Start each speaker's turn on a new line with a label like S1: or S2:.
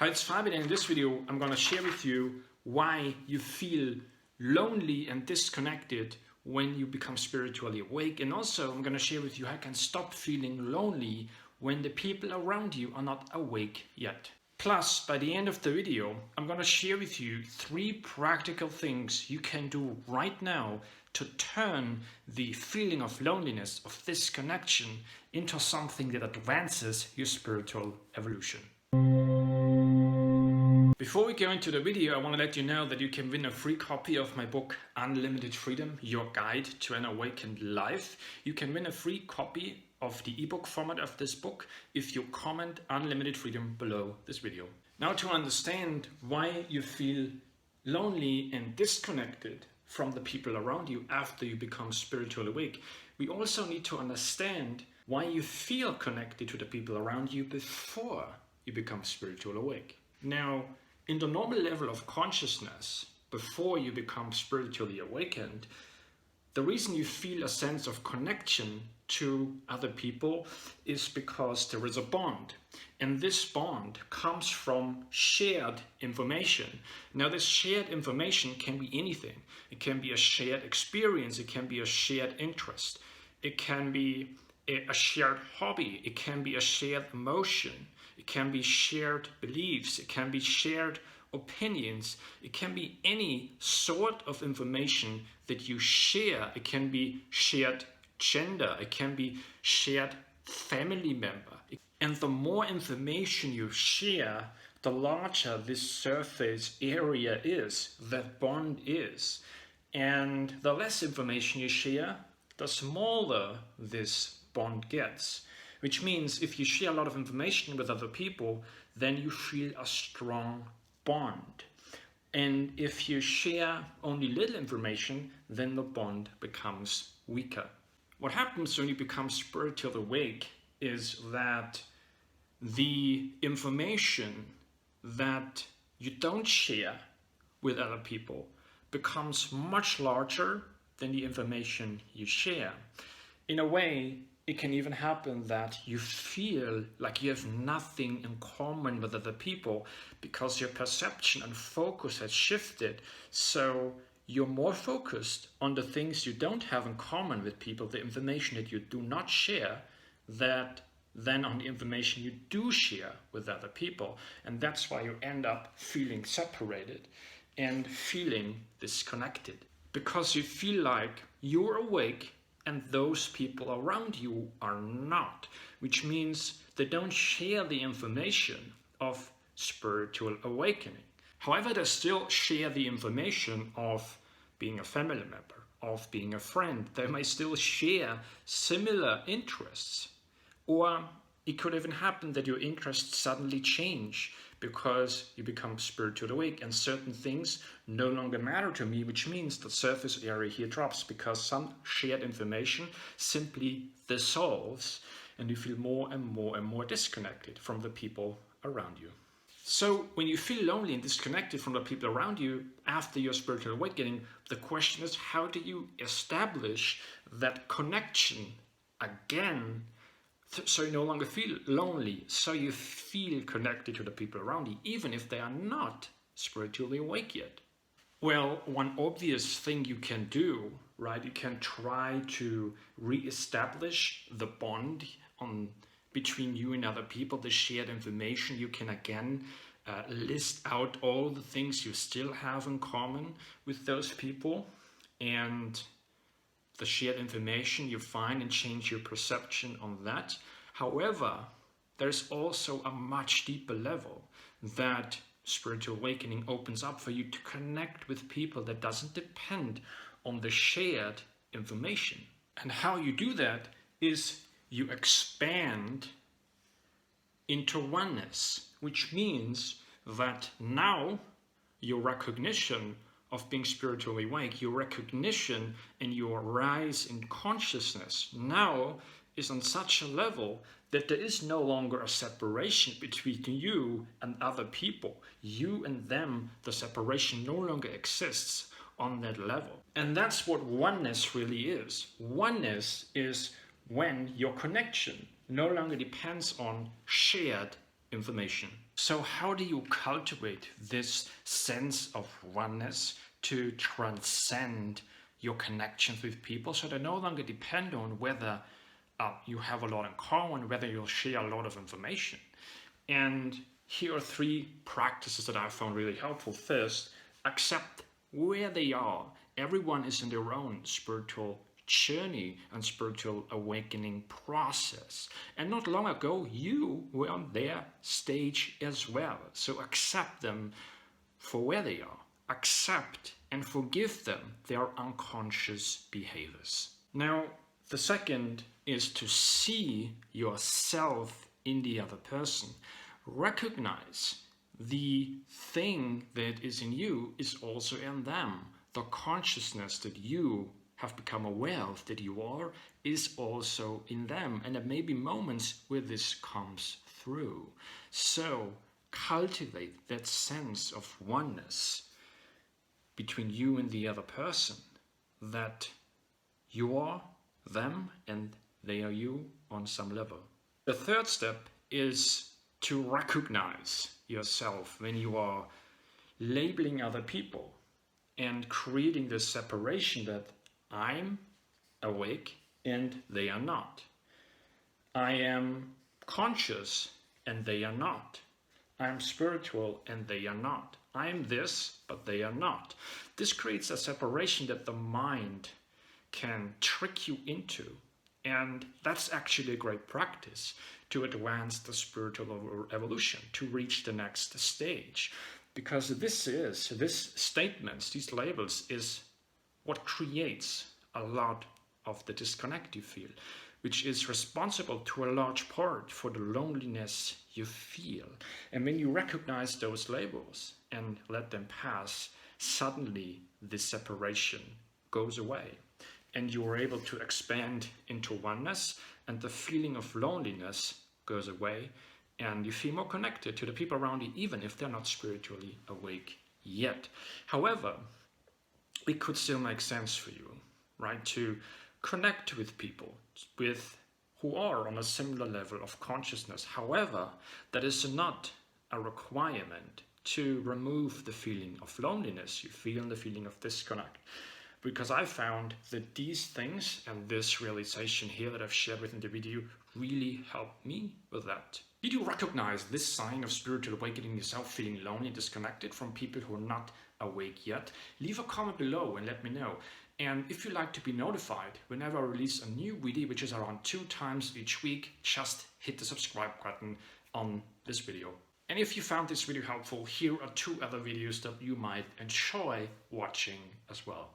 S1: Hi, it's Fabian, and in this video I'm going to share with you why you feel lonely and disconnected when you become spiritually awake, and also I'm going to share with you how you can stop feeling lonely when the people around you are not awake yet. Plus, by the end of the video, I'm going to share with you 3 practical things you can do right now to turn the feeling of loneliness, of disconnection, into something that advances your spiritual evolution. Before we go into the video, I want to let you know that you can win a free copy of my book, Unlimited Freedom, Your Guide to an Awakened Life. You can win a free copy of the ebook format of this book if you comment Unlimited Freedom below this video. Now, to understand why you feel lonely and disconnected from the people around you after you become spiritually awake, we also need to understand why you feel connected to the people around you before you become spiritually awake. Now, in the normal level of consciousness, before you become spiritually awakened, the reason you feel a sense of connection to other people is because there is a bond. And this bond comes from shared information. Now, this shared information can be anything. It can be a shared experience. It can be a shared interest. It can be a shared hobby. It can be a shared emotion. It can be shared beliefs. It can be shared opinions. It can be any sort of information that you share. It can be shared gender. It can be shared family member. And the more information you share, the larger this surface area is, that bond is. And the less information you share, the smaller this bond gets. Which means if you share a lot of information with other people, then you feel a strong bond. And if you share only little information, then the bond becomes weaker. What happens when you become spiritually awake is that the information that you don't share with other people becomes much larger than the information you share. In a way, it can even happen that you feel like you have nothing in common with other people because your perception and focus has shifted. So you're more focused on the things you don't have in common with people, the information that you do not share, than on the information you do share with other people. And that's why you end up feeling separated and feeling disconnected. Because you feel like you're awake and those people around you are not, which means they don't share the information of spiritual awakening. However, they still share the information of being a family member, of being a friend. They may still share similar interests. Or it could even happen that your interests suddenly change because you become spiritually awake and certain things no longer matter to me, which means the surface area here drops because some shared information simply dissolves and you feel more and more and more disconnected from the people around you. So when you feel lonely and disconnected from the people around you after your spiritual awakening, the question is, how do you establish that connection again so you no longer feel lonely, so you feel connected to the people around you, even if they are not spiritually awake yet? Well, one obvious thing you can do, right? You can try to re-establish the bond between you and other people, the shared information. You can again list out all the things you still have in common with those people, and the shared information you find, and change your perception on that. However, there's also a much deeper level that spiritual awakening opens up for you to connect with people that doesn't depend on the shared information. And how you do that is you expand into oneness, which means that now your recognition of being spiritually awake, your recognition and your rise in consciousness now is on such a level that there is no longer a separation between you and other people. You and them, the separation no longer exists on that level. And that's what oneness really is. Oneness is when your connection no longer depends on shared information. So how do you cultivate this sense of oneness to transcend your connections with people, so they no longer depend on whether you have a lot in common, whether you'll share a lot of information? And here are 3 practices that I found really helpful. First, accept where they are. Everyone is in their own spiritual journey and spiritual awakening process. And not long ago, you were on their stage as well. So accept them for where they are. Accept and forgive them their unconscious behaviors. Now, the second is to see yourself in the other person. Recognize the thing that is in you is also in them. The consciousness that you have become aware of that you are is also in them. And there may be moments where this comes through. So cultivate that sense of oneness between you and the other person, that you are them and they are you on some level. The third step is to recognize yourself when you are labeling other people and creating this separation that I'm awake and they are not. I am conscious and they are not. I am spiritual and they are not. I am this, but they are not. This creates a separation that the mind can trick you into. And that's actually a great practice to advance the spiritual evolution, to reach the next stage. Because this statements, these labels, is what creates a lot of the disconnect you feel, which is responsible to a large part for the loneliness you feel. And when you recognize those labels and let them pass, suddenly this separation goes away. And you are able to expand into oneness, and the feeling of loneliness goes away, and you feel more connected to the people around you, even if they're not spiritually awake yet. However, it could still make sense for you, right, to connect with people who are on a similar level of consciousness. However, that is not a requirement to remove the feeling of loneliness you feel and the feeling of disconnect. Because I found that these things and this realization here that I've shared within the video really helped me with that. Did you recognize this sign of spiritual awakening yourself, feeling lonely and disconnected from people who are not awake yet? Leave a comment below and let me know. And if you'd like to be notified whenever I release a new video, which is around 2 times each week, just hit the subscribe button on this video. And if you found this video helpful, here are 2 other videos that you might enjoy watching as well.